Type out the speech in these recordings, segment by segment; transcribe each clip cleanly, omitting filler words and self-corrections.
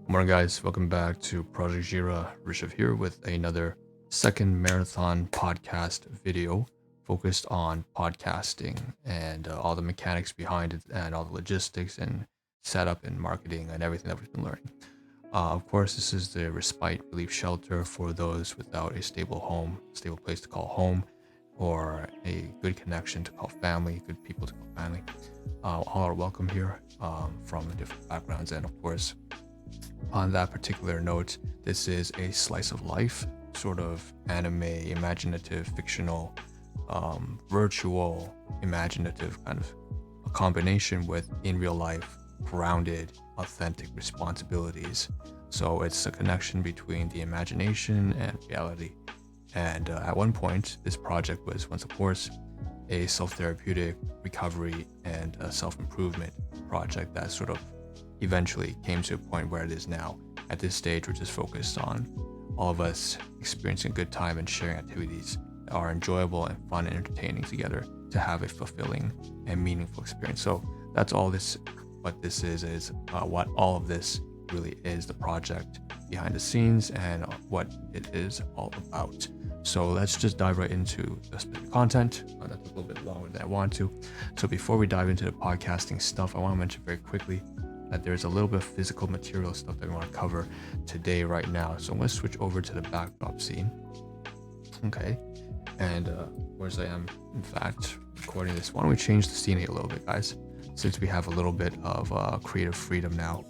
Good morning, guys. Welcome back to Project Jira. Rishabh here with another second marathon podcast video focused on podcasting and all the mechanics behind it and all the logistics and setup and marketing and everything that we've been learning. Of course, this is the respite relief shelter for those without a stable home, stable place to call home, or a good connection to call family, good people to call family. All are welcome here from different backgrounds, and of course, on that particular note, this is a slice of life, sort of anime, imaginative, fictional, virtual, imaginative kind of a combination with in real life, grounded, authentic responsibilities. So it's a connection between the imagination and reality. And at one point, this project was once, of course, a self-therapeutic recovery and a self-improvement project that sort of eventually came to a point where it is now. At this stage, we're just focused on all of us experiencing a good time and sharing activities that are enjoyable and fun and entertaining together to have a fulfilling and meaningful experience. So that's all this, what this is what all of this really is, the project behind the scenes and what it is all about. So let's just dive right into the content. That took a little bit longer than I want to. So before we dive into the podcasting stuff, I want to mention very quickly that there's a little bit of physical material stuff that we want to cover today right now. So I'm going to switch over to the backdrop scene. Okay. And whereas I am, in fact, recording this, why don't we change the scene a little bit, guys? Since we have a little bit of creative freedom now,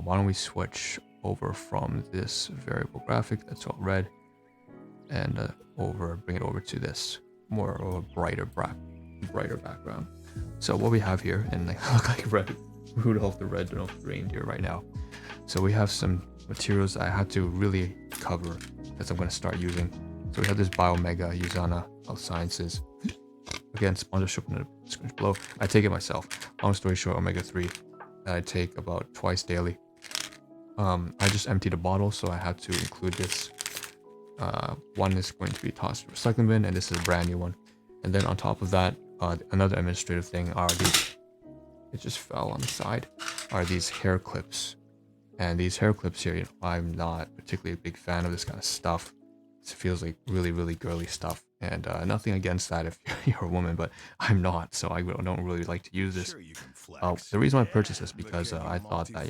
why don't we switch over from this variable graphic that's all red and bring it over to this more of a brighter background. So what we have here, and I look like red Rudolph the Red-Nosed Reindeer right now. So we have some materials I had to really cover that I'm going to start using. So we have this Biomega Usana Health Sciences. Again, sponsorship in the description below. I take it myself. Long story short, omega-3 that I take about twice daily. I just emptied a bottle, so I had to include this. One is going to be tossed to the recycling bin, and this is a brand new one. And then on top of that, another administrative thing are these. It just fell on the side. Are these hair clips? And these hair clips here, I'm not particularly a big fan of this kind of stuff. It feels like really, really girly stuff. And nothing against that if you're a woman, but I'm not, so I don't really like to use this. The reason I purchased this because I thought that,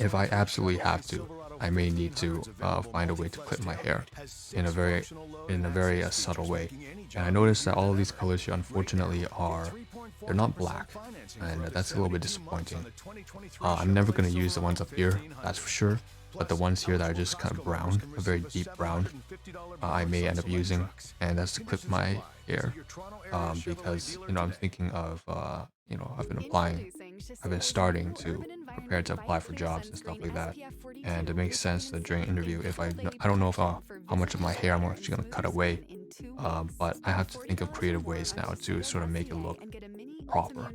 if I absolutely have to, I may need to find a way to clip my hair in a very subtle way. And I noticed that all of these colors here, unfortunately, they're not black, and that's a little bit disappointing. I'm never going to use the ones up here, that's for sure. But the ones here that are just kind of brown, a very deep brown, I may end up using, and that's to clip my hair, because I'm thinking of I've been starting to prepare to apply for jobs and stuff like that, and it makes sense that during an interview, if I don't know if how much of my hair I'm actually going to cut away, but I have to think of creative ways now to sort of make it look proper.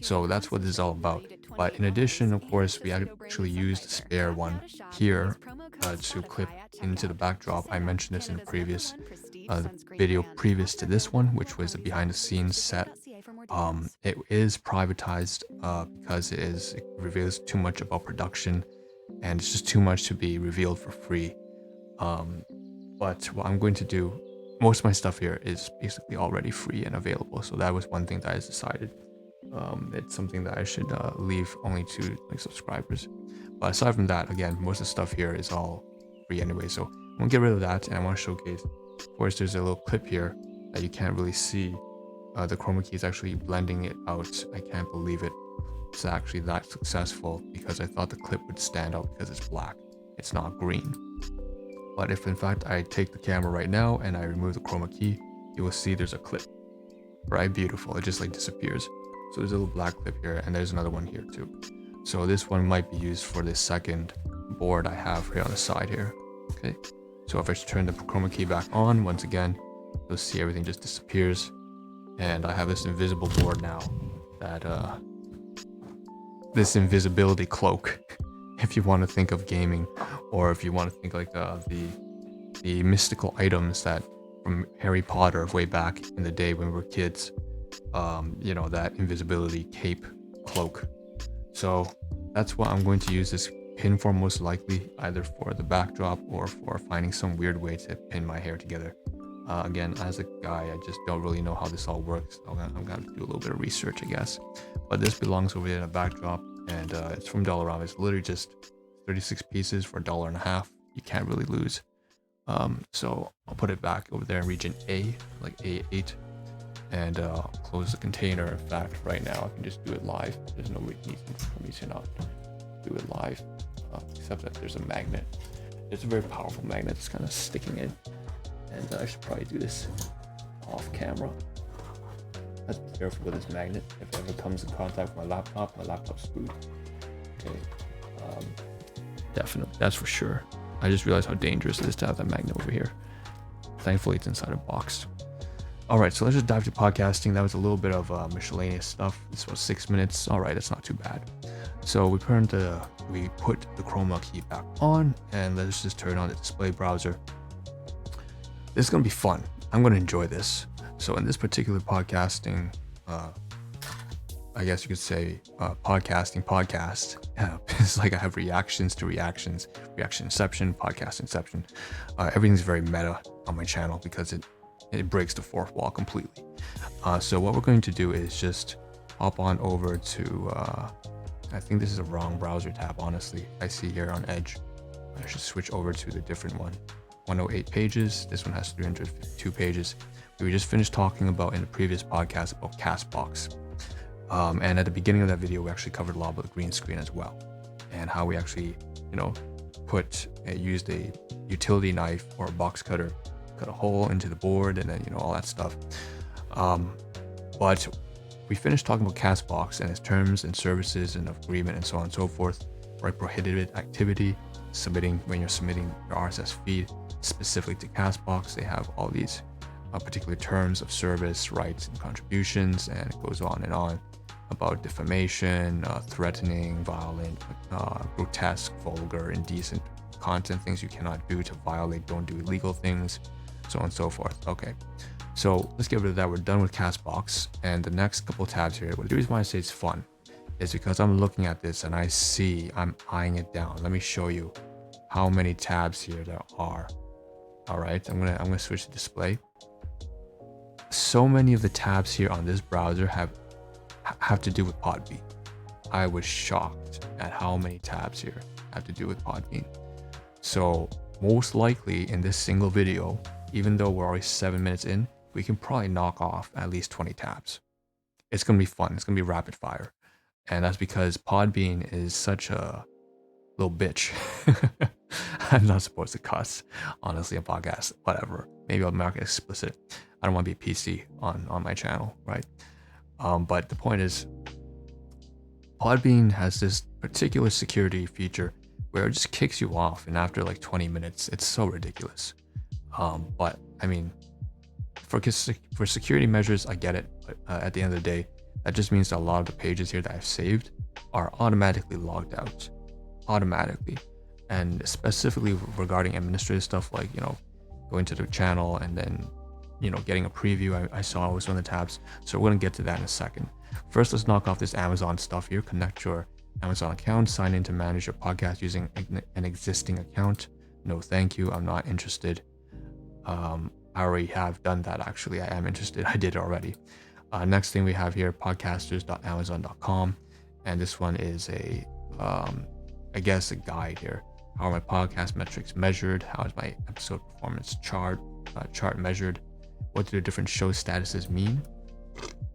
So that's what this is all about. But in addition, of course, we actually used the spare one here to clip into the backdrop. I mentioned this in a previous video previous to this one, which was a behind the scenes set. It is privatized because it reveals too much about production, and it's just too much to be revealed for free. But what I'm going to do, most of my stuff here is basically already free and available, so that was one thing that I decided. It's something that I should leave only to subscribers. But aside from that, again, most of the stuff here is all free anyway, so I'm gonna get rid of that, and I want to showcase. Of course, there's a little clip here that you can't really see. The chroma key is actually blending it out. I can't believe it. It's actually that successful because I thought the clip would stand out because it's black. It's not green. But if in fact I take the camera right now and I remove the chroma key, you will see there's a clip. Right? Beautiful. It just disappears. So there's a little black clip here, and there's another one here too. So this one might be used for this second board I have here on the side here. Okay. So if I turn the chroma key back on, once again, you'll see everything just disappears. And I have this invisible board now, that this invisibility cloak, if you want to think of gaming, or if you want to think like the mystical items that from Harry Potter way back in the day when we were kids, that invisibility cape cloak. So that's what I'm going to use this pin for, most likely, either for the backdrop or for finding some weird way to pin my hair together. Again, as a guy, I just don't really know how this all works. I'm gonna have to do a little bit of research, I guess. But this belongs over there in a backdrop, and it's from Dollarama. It's literally just 36 pieces for $1.50. You can't really lose. So I'll put it back over there in region A, like A8, and close the container. In fact, right now I can just do it live. There's no reason for me to not do it live, except that there's a magnet. It's a very powerful magnet that's kind of sticking in, and I should probably do this off camera. Let's be careful with this magnet. If it ever comes in contact with my laptop's screwed. Okay, definitely, that's for sure. I just realized how dangerous it is to have that magnet over here. Thankfully, it's inside a box. All right, so let's just dive to podcasting. That was a little bit of miscellaneous stuff. This was 6 minutes. All right, that's not too bad. So we put the chroma key back on, and let's just turn on the display browser. This is gonna be fun. I'm gonna enjoy this. So in this particular podcasting, I guess you could say podcast. It's like I have reactions to reactions, reaction inception, podcast inception. Everything's very meta on my channel because it breaks the fourth wall completely. So what we're going to do is just hop on over to, I think this is a wrong browser tab, honestly. I see here on Edge. I should switch over to the different one. 108 pages. This one has 352 pages. We just finished talking about in the previous podcast about Castbox. And at the beginning of that video, we actually covered a lot about the green screen as well, and how we actually, used a utility knife or a box cutter, cut a hole into the board, and then all that stuff. But we finished talking about Castbox and its terms and services and agreement and so on and so forth. Right, prohibited activity, when you're submitting your RSS feed specifically to Castbox, they have all these particular terms of service, rights, and contributions, and it goes on and on about defamation, threatening, violent, grotesque, vulgar, indecent content, things you cannot do to violate, don't do illegal things, so on and so forth. Okay, so let's get rid of that. We're done with Castbox, and the next couple tabs here, the reason why I say it's fun is because I'm looking at this and I'm eyeing it down. Let me show you how many tabs here there are. All right, I'm gonna switch to display. So many of the tabs here on this browser have to do with PodBean. I was shocked at how many tabs here have to do with PodBean. So most likely in this single video, even though we're already 7 minutes in, we can probably knock off at least 20 tabs. It's gonna be fun. It's gonna be rapid fire. And that's because PodBean is such a little bitch. I'm not supposed to cuss, honestly, on podcasts, whatever. Maybe I'll mark it explicit. I don't want to be PC on my channel, right? But the point is, PodBean has this particular security feature where it just kicks you off, and after like 20 minutes, it's so ridiculous. But I mean, for security measures, I get it. But at the end of the day, that just means that a lot of the pages here that I've saved are automatically logged out, automatically. And specifically regarding administrative stuff, like going to the channel and then getting a preview, I saw was one of the tabs. So we're gonna get to that in a second. First, let's knock off this Amazon stuff here. Connect your Amazon account, sign in to manage your podcast using an existing account. No, thank you. I'm not interested. I already have done that. Actually, I am interested. I did it already. Next thing we have here, podcasters.amazon.com, and this one is I guess a guide here. How are my podcast metrics measured? How is my episode performance chart measured? What do the different show statuses mean?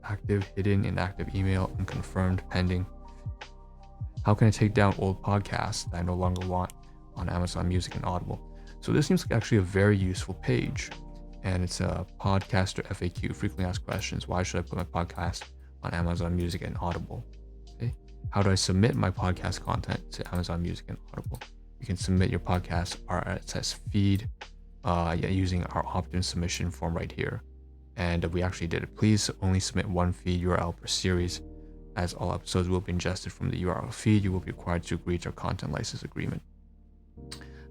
Active, hidden, inactive email, unconfirmed, pending. How can I take down old podcasts that I no longer want on Amazon Music and Audible? So this seems like actually a very useful page, and it's a podcaster FAQ, frequently asked questions. Why should I put my podcast on Amazon Music and Audible? Okay. How do I submit my podcast content to Amazon Music and Audible? You can submit your podcast RSS feed using our opt-in submission form right here. And we actually did it. Please only submit one feed URL per series, as all episodes will be ingested from the URL feed. You will be required to agree to our content license agreement.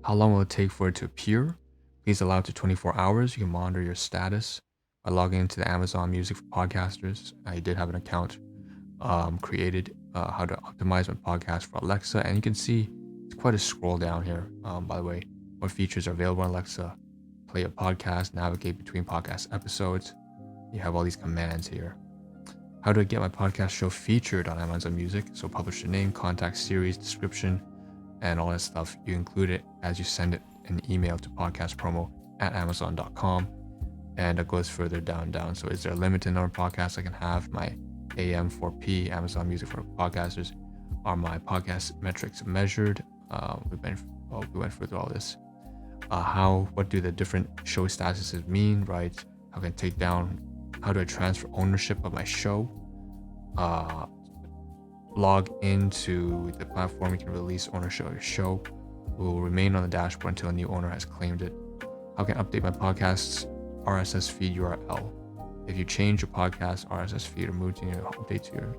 How long will it take for it to appear? Please allow it to 24 hours. You can monitor your status by logging into the Amazon Music for Podcasters. I did have an account created how to optimize my podcast for Alexa, and you can see it's quite a scroll down here. By the way, what features are available on Alexa: play a podcast, navigate between podcast episodes. You have all these commands here. How to get my podcast show featured on Amazon Music. So publish the name, contact series, description, and all that stuff. You include it as you send it an email to podcastpromo@amazon.com. And it goes further down. So is there a limited number of podcasts I can have? My AM4P, Amazon Music for podcasters. Are my podcast metrics measured? We went through all this. What do the different show statuses mean, right? How can I take down, how do I transfer ownership of my show? Log into the platform, you can release ownership of your show. It will remain on the dashboard until a new owner has claimed it. How can I update my podcast's RSS feed URL? If you change your podcast RSS feed or move to your update to your,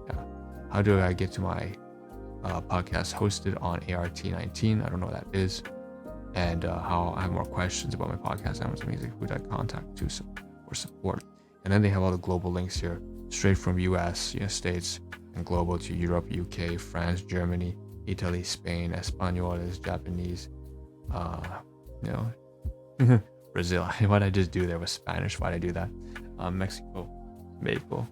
How do I get to my podcast hosted on ART19? I don't know what that is. And how I have more questions about my podcast, Amazon Music, who do I contact to for support? And then they have all the global links here, straight from US, United States, and global to Europe, UK, France, Germany, Italy, Spain, Espanol is Japanese, Brazil. What I just do there was Spanish. Why'd I do that? Mexico, Mexico.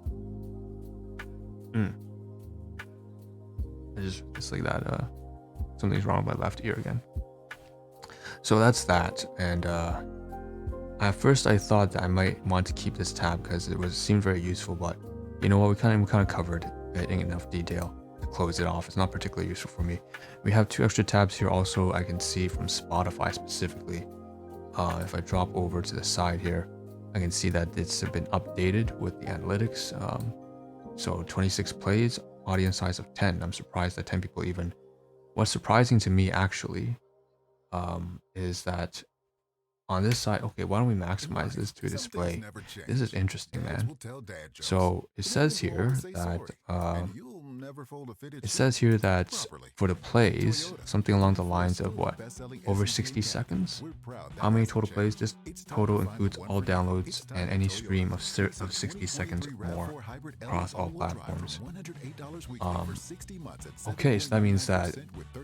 It's like that. Something's wrong with my left ear again. So that's that. And at first I thought that I might want to keep this tab because it seemed very useful, but you know what? We kind of covered it in enough detail to close it off. It's not particularly useful for me. We have 2 extra tabs here. Also, I can see from Spotify specifically. If I drop over to the side here, I can see that it's been updated with the analytics. So 26 plays, audience size of 10. I'm surprised that 10 people even. What's surprising to me actually is that on this side, okay, why don't we maximize this to display? This is interesting, man. So it says here that for the plays, something along the lines of what, over 60 seconds? How many total plays? This total includes all downloads and any stream of 60 seconds or more across all platforms. Okay, so that means that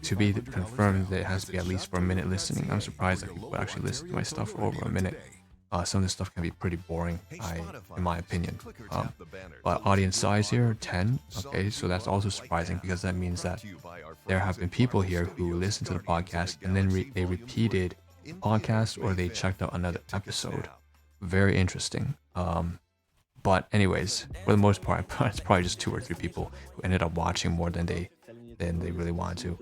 to be confirmed, that it has to be at least for a minute listening. I'm surprised that people actually listen to my stuff for over a minute. Some of this stuff can be pretty boring, in my opinion. But audience size here, 10. Okay, so that's also surprising because that means that there have been people here who listened to the podcast and then they repeated the podcast or they checked out another episode. Very interesting. But anyways, for the most part, it's probably just 2 or 3 people who ended up watching more than they really wanted to.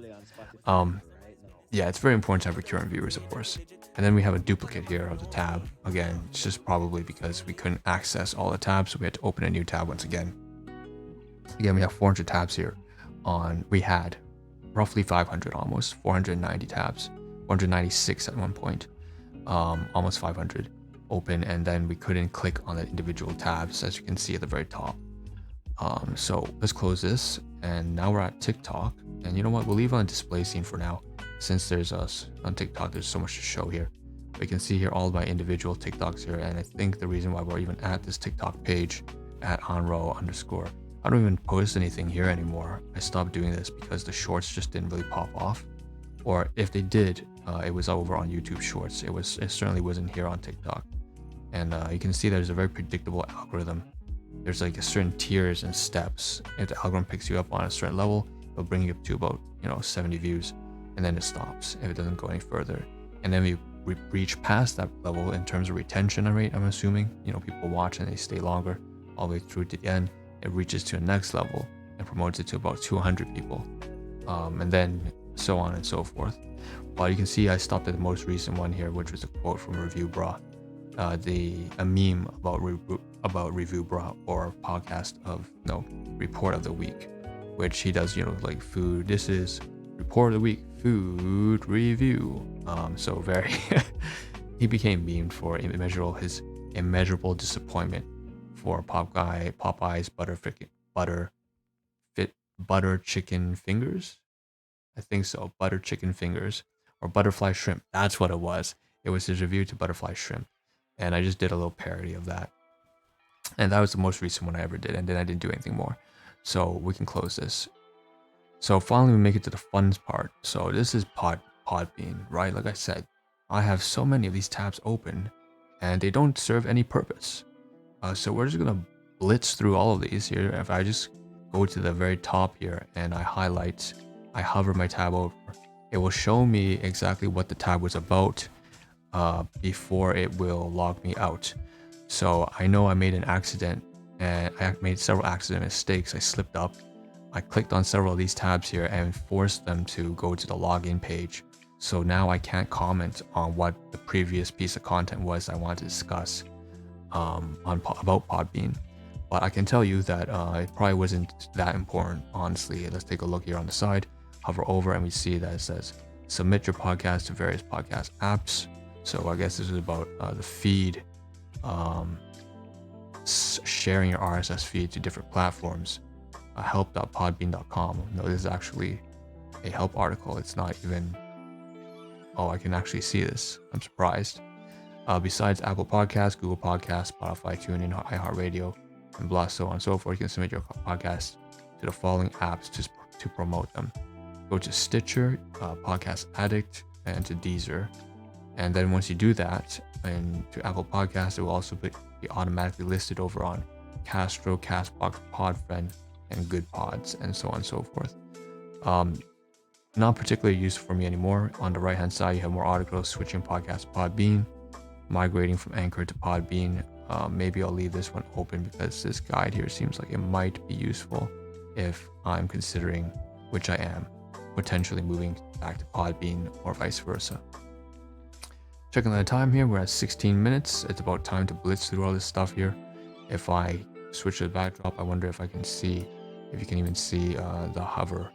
Yeah, it's very important to have recurrent viewers, of course. And then we have a duplicate here of the tab. Again, it's just probably because we couldn't access all the tabs, so we had to open a new tab once again. Again, we have 400 tabs here. We had roughly 500, almost 490 tabs, 496 at one point, almost 500 open, and then we couldn't click on the individual tabs, as you can see at the very top. So let's close this, and now we're at TikTok. And you know what? We'll leave on a display scene for now, since there's us on TikTok. There's so much to show here. We can see here all of my individual TikToks here, and I think the reason why we're even at this TikTok page at onrow_. I don't even post anything here anymore. I stopped doing this because the shorts just didn't really pop off, or if they did, it was over on YouTube Shorts. It certainly wasn't here on TikTok. And you can see there's a very predictable algorithm. There's like a certain tiers and steps. If the algorithm picks you up on a certain level, it'll bring you up to about 70 views, and then it stops if it doesn't go any further. And then we reach past that level in terms of retention rate. I'm assuming people watch and they stay longer all the way through to the end. It reaches to the next level and promotes it to about 200 people, and then so on and so forth. Well, you can see I stopped at the most recent one here, which was a quote from Review Bra, a meme about Review Bra, or podcast of report of the week, which he does like food. This is report of the week, food review. So very he became memed for his immeasurable disappointment for Popeye's butter chicken fingers. I think so, butter chicken fingers, or butterfly shrimp. That's what it was. It was his review to butterfly shrimp, and I just did a little parody of that. And that was the most recent one I ever did, and then I didn't do anything more. So we can close this. So finally we make it to the fun part. So this is PodBean, right? Like I said, I have so many of these tabs open and they don't serve any purpose. So we're just gonna blitz through all of these here. If I just go to the very top here and I hover my tab over, it will show me exactly what the tab was about before it will log me out. So I know I made an accident and I made several accident mistakes. I slipped up. I clicked on several of these tabs here and forced them to go to the login page. So now I can't comment on what the previous piece of content was I wanted to discuss about PodBean. But I can tell you that it probably wasn't that important, honestly. Let's take a look here on the side, hover over, and we see that it says submit your podcast to various podcast apps. So I guess this is about the feed, sharing your RSS feed to different platforms. Help.podbean.com. No, this is actually a help article. It's not even. Oh, I can actually see this. I'm surprised. Besides Apple Podcasts, Google Podcasts, Spotify, TuneIn, iHeartRadio, and blah, so on and so forth, you can submit your podcast to the following apps to promote them. Go to Stitcher, Podcast Addict, and to Deezer. And then once you do that, and to Apple Podcasts, it will also be automatically listed over on Castro, Castbox, Podfriend, and Good Pods, and so on and so forth. Not particularly useful for me anymore. On the right hand side, you have more articles, switching podcasts to PodBean, migrating from Anchor to PodBean. Maybe I'll leave this one open because this guide here seems like it might be useful if I'm considering, which I am, potentially moving back to PodBean or vice versa. Checking the time here, we're at 16 minutes. It's about time to blitz through all this stuff here. If I switch to the backdrop, I wonder if you can even see the hover.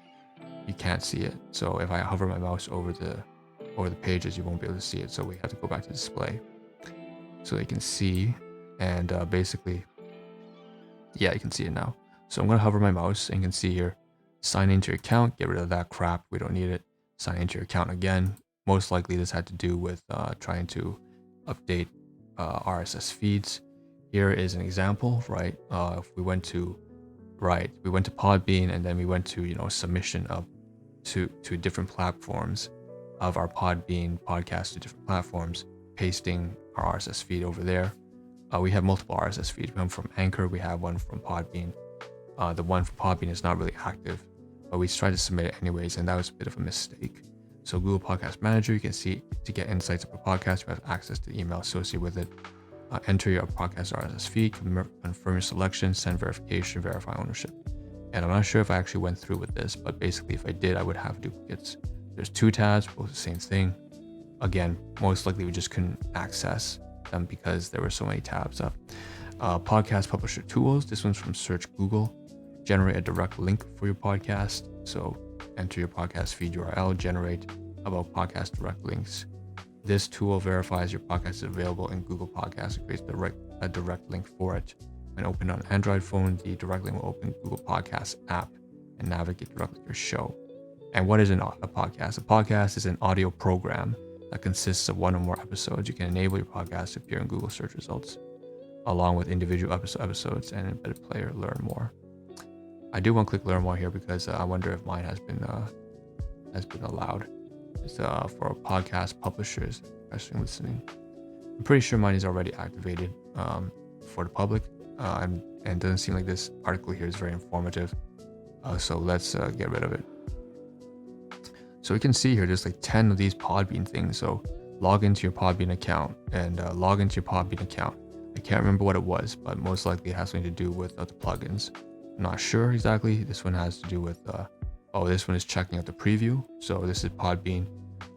You can't see it. So if I hover my mouse over the pages, you won't be able to see it. So we have to go back to display so you can see. And basically, yeah, you can see it now. So I'm going to hover my mouse and you can see here, sign into your account, get rid of that crap. We don't need it. Sign into your account again. Most likely this had to do with trying to update RSS feeds. Here is an example, right? If we went to PodBean and then we went to, submission up to different platforms of our PodBean podcast to different platforms, pasting our RSS feed over there. We have multiple RSS feeds. One from Anchor, we have one from PodBean. The one from PodBean is not really active, but we tried to submit it anyways, and that was a bit of a mistake. So Google Podcast Manager, you can see to get insights of a podcast, you have access to the email associated with it. Enter your podcast RSS feed, confirm your selection, send verification, verify ownership. And I'm not sure if I actually went through with this, but basically if I did, I would have duplicates. There's 2 tabs, both the same thing. Again, most likely we just couldn't access them because there were so many tabs up. Podcast publisher tools. This one's from Search Google. Generate a direct link for your podcast. So enter your podcast feed URL, generate about podcast direct links. This tool verifies your podcast is available in Google Podcasts and creates a direct link for it. When opened on Android phone, the direct link will open Google Podcasts app and navigate directly to your show. And what is a podcast? A podcast is an audio program that consists of one or more episodes. You can enable your podcast to appear in Google search results, along with individual episodes and embedded player. Learn more. I do want to click learn more here because I wonder if mine has been allowed. It's for podcast publishers actually listening. I'm pretty sure mine is already activated for the public, and it doesn't seem like this article here is very informative. So let's get rid of it. So we can see here there's like 10 of these PodBean things. So log into your PodBean account and log into your PodBean account. I can't remember what it was, but most likely it has something to do with the plugins. I'm not sure exactly. This one has to do with this one is checking out the preview. So this is PodBean,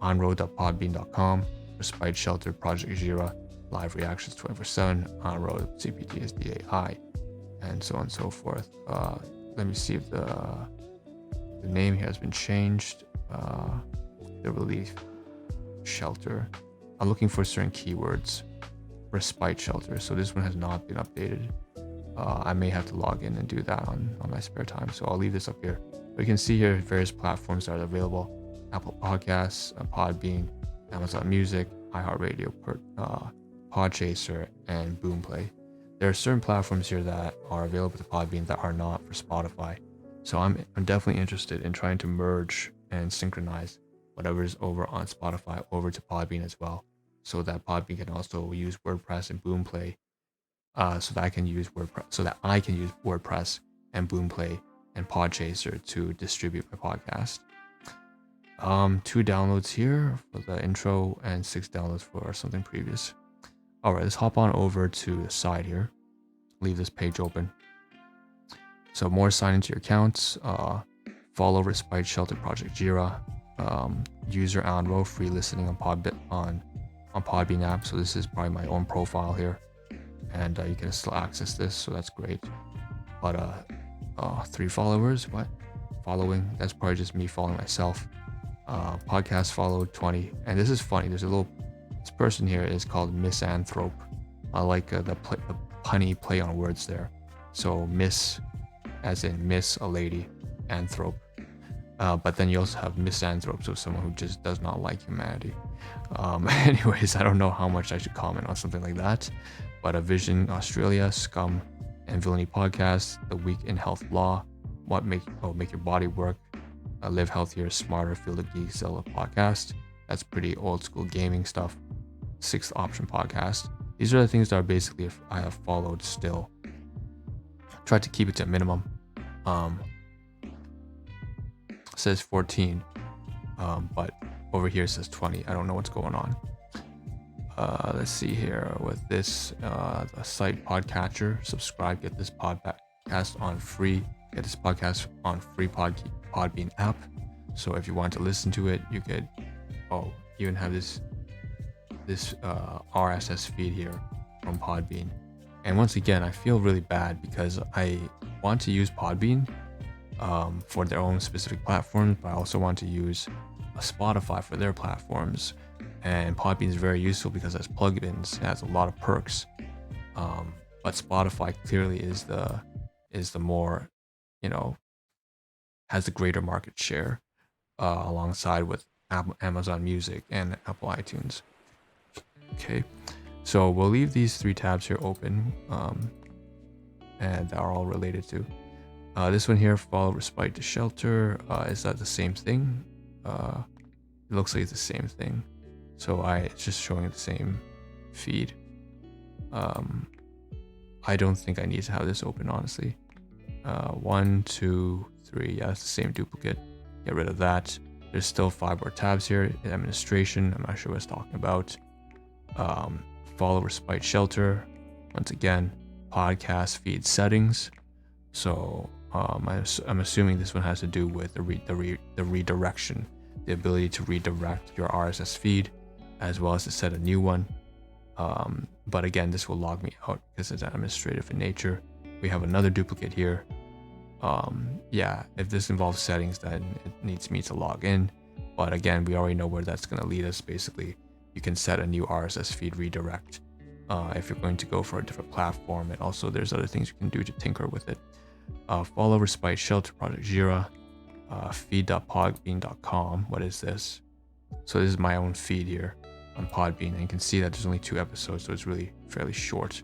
onroad.podbean.com, Respite Shelter, Project Jira, live reactions 24/7, onroad, CPTSDAI, and so on and so forth. Let me see if the name here has been changed. The relief shelter. I'm looking for certain keywords. Respite shelter. So this one has not been updated. I may have to log in and do that on my spare time. So I'll leave this up here. But you can see here various platforms that are available: Apple Podcasts, PodBean, Amazon Music, iHeartRadio, Podchaser, and Boomplay. There are certain platforms here that are available to PodBean that are not for Spotify. So I'm definitely interested in trying to merge and synchronize whatever is over on Spotify over to Podbean as well, so that Podbean can also use WordPress and Boomplay, so that I can use WordPress and Boomplay and Podchaser to distribute my podcast. 2 downloads here for the intro and 6 downloads for something previous. All right, let's hop on over to the side here. Leave this page open. So more sign into your accounts. Follow Respite Shelter Project Jira. User Anro, free listening on Podbean app. So this is probably my own profile here, and you can still access this, so that's great. But 3 followers, what? Following, that's probably just me following myself. Podcast followed 20, and this is funny. There's this person here is called Misanthrope. I like the punny play on words there. So miss, as in miss a lady, anthrope. But then you also have misanthrope, so someone who just does not like humanity. Anyways, I don't know how much I should comment on something like that. But a Vision Australia, Scum and Villainy podcast, The Week in Health Law, Make Your Body Work, Live Healthier, Smarter, Field of Geeks, Zelda podcast. That's pretty old school gaming stuff. Sixth Option podcast. These are the things that are basically I have followed still. Tried to keep it to a minimum. Says 14, but over here it says 20. I don't know what's going on. Let's see here with this the site Podcatcher. Subscribe, get this podcast on free. Get this podcast on free Podbean app. So if you want to listen to it, you could even have this RSS feed here from Podbean. And once again, I feel really bad because I want to use Podbean for their own specific platforms, but I also want to use Spotify for their platforms. And Podbean is very useful because it has plugins, it has a lot of perks. But Spotify clearly is the more, has the greater market share alongside with Amazon Music and Apple iTunes. Okay, so we'll leave these 3 tabs here open, and they are all related to. This one here, follow Respite to Shelter. Is that the same thing? It looks like it's the same thing. So it's just showing the same feed. I don't think I need to have this open, honestly. 1, 2, 3. Yeah, it's the same duplicate. Get rid of that. There's still 5 more tabs here. In administration, I'm not sure what it's talking about. Follow Respite Shelter. Once again, podcast feed settings. So I'm assuming this one has to do with the redirection, the ability to redirect your RSS feed, as well as to set a new one. But again, this will log me out because it's administrative in nature. We have another duplicate here. If this involves settings, then it needs me to log in. But again, we already know where that's going to lead us. Basically, you can set a new RSS feed redirect if you're going to go for a different platform. And also there's other things you can do to tinker with it. Follow Respite Shelter Project Jira, feed.podbean.com. What is this? So this is my own feed here on Podbean, and you can see that there's only 2 episodes, so it's really fairly short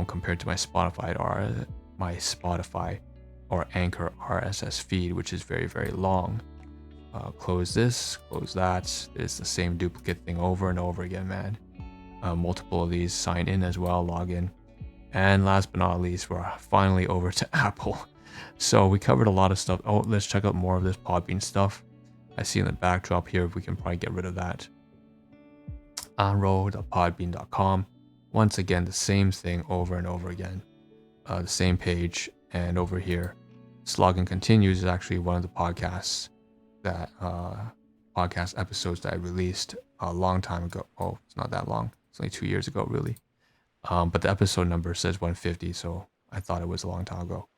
compared to my Spotify or Anchor RSS feed, which is very, very long. Close this, close that. It's the same duplicate thing over and over again, man. Multiple of these. Sign in as well, log in. And last but not least, we're finally over to Apple. So we covered a lot of stuff. Let's check out more of this Podbean stuff. I see in the backdrop here, we can probably get rid of that. Onroad.podbean.com. Once again, the same thing over and over again. The same page, and over here, Slogan Continues is actually one of the podcasts that podcast episodes that I released a long time ago. Oh, it's not that long. It's only 2 years ago, really. But the episode number says 150, so I thought it was a long time ago.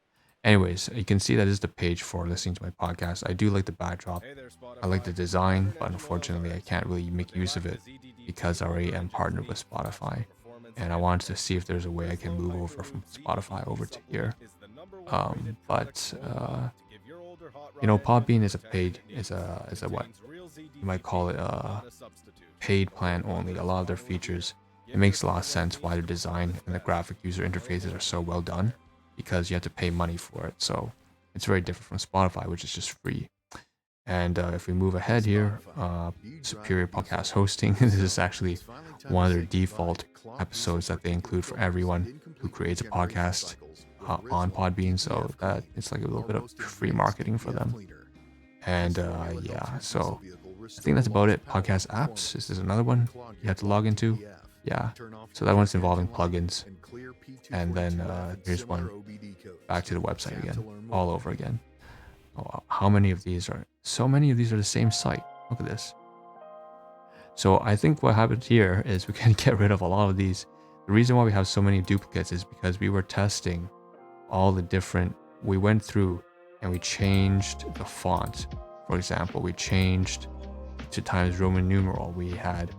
Anyways, you can see that is the page for listening to my podcast. I do like the backdrop. I like the design, but unfortunately I can't really make use of it because I already am partnered with Spotify. And I wanted to see if there's a way I can move over from Spotify over to here. Podbean is a what? You might call it a paid plan only. A lot of their features, it makes a lot of sense why their design and the graphic user interfaces are so well done, because you have to pay money for it. So It's very different from Spotify, which is just free. And if we move ahead here, Superior Podcast Hosting, this is actually one of their default episodes that they include for everyone who creates a podcast on PodBean. So that it's like a little bit of free marketing for them. And yeah, so I think that's about it. Podcast apps, this is another one you have to log into. Yeah, so that one's involving plugins. And then here's one back to the website again, all over again. Oh, how many of these are? So many of these are the same site. Look at this. So I think what happened here is we can get rid of a lot of these. The reason why we have so many duplicates is because we were testing all the different, we went through and we changed the font. For example, we changed to Times Roman numeral. We had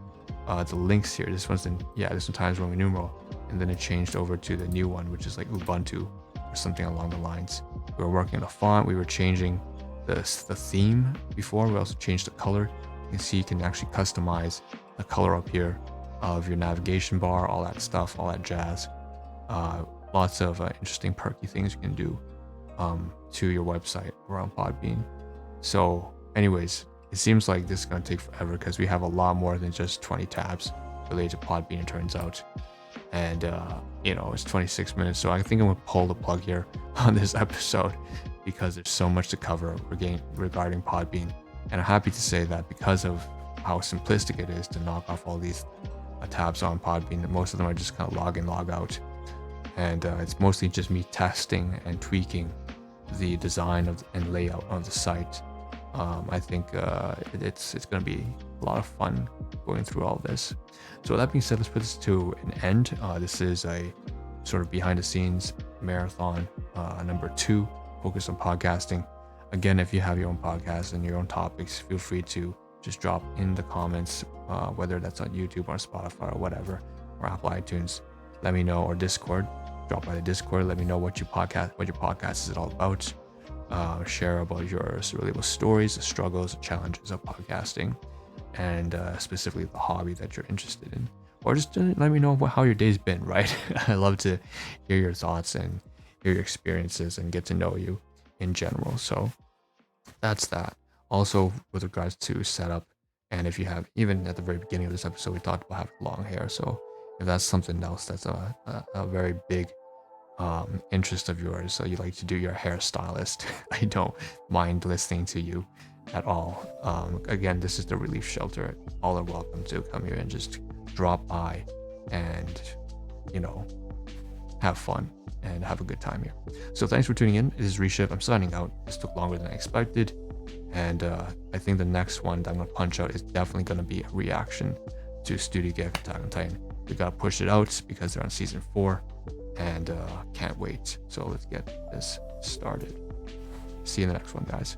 the links here. This one's this one Times Roman numeral. And then it changed over to the new one, which is like Ubuntu or something along the lines. We were working on the font. We were changing the theme before. We also changed the color. You can see you can actually customize the color up here of your navigation bar, all that stuff, all that jazz. Lots of interesting perky things you can do to your website around PodBean. So anyways, it seems like this is going to take forever because we have a lot more than just 20 tabs related to PodBean, it turns out. And it's 26 minutes, so I think I'm gonna pull the plug here on this episode because there's so much to cover regarding PodBean. And I'm happy to say that because of how simplistic it is to knock off all these tabs on PodBean, that most of them are just kind of log in, log out. And it's mostly just me testing and tweaking the design and layout of the site. I think it's going to be a lot of fun going through all this. So that being said, let's put this to an end. This is a sort of behind the scenes marathon number 2, focused on podcasting. Again, if you have your own podcast and your own topics, feel free to just drop in the comments, whether that's on YouTube or Spotify or whatever, or Apple iTunes. Let me know, or Discord. Drop by the Discord. Let me know what your podcast is all about. Share about your relatable stories, the struggles, the challenges of podcasting, and specifically the hobby that you're interested in. Or just let me know how your day's been, right? I love to hear your thoughts and hear your experiences and get to know you in general. So that's that. Also, with regards to setup, and if you have, even at the very beginning of this episode, we talked about having long hair. So if that's something else that's a very big interest of yours, so you like to do your hairstylist, I don't mind listening to you at all. Again, this is the relief shelter. All are welcome to come here and just drop by and have fun and have a good time here. So thanks for tuning in. This is Reshift. I'm signing out. This took longer than I expected, and I think the next one that I'm gonna punch out is definitely gonna be a reaction to Studio Gift Attack on Titan. We gotta push it out because they're on season 4, and can't wait. So let's get this started. See you in the next one, guys.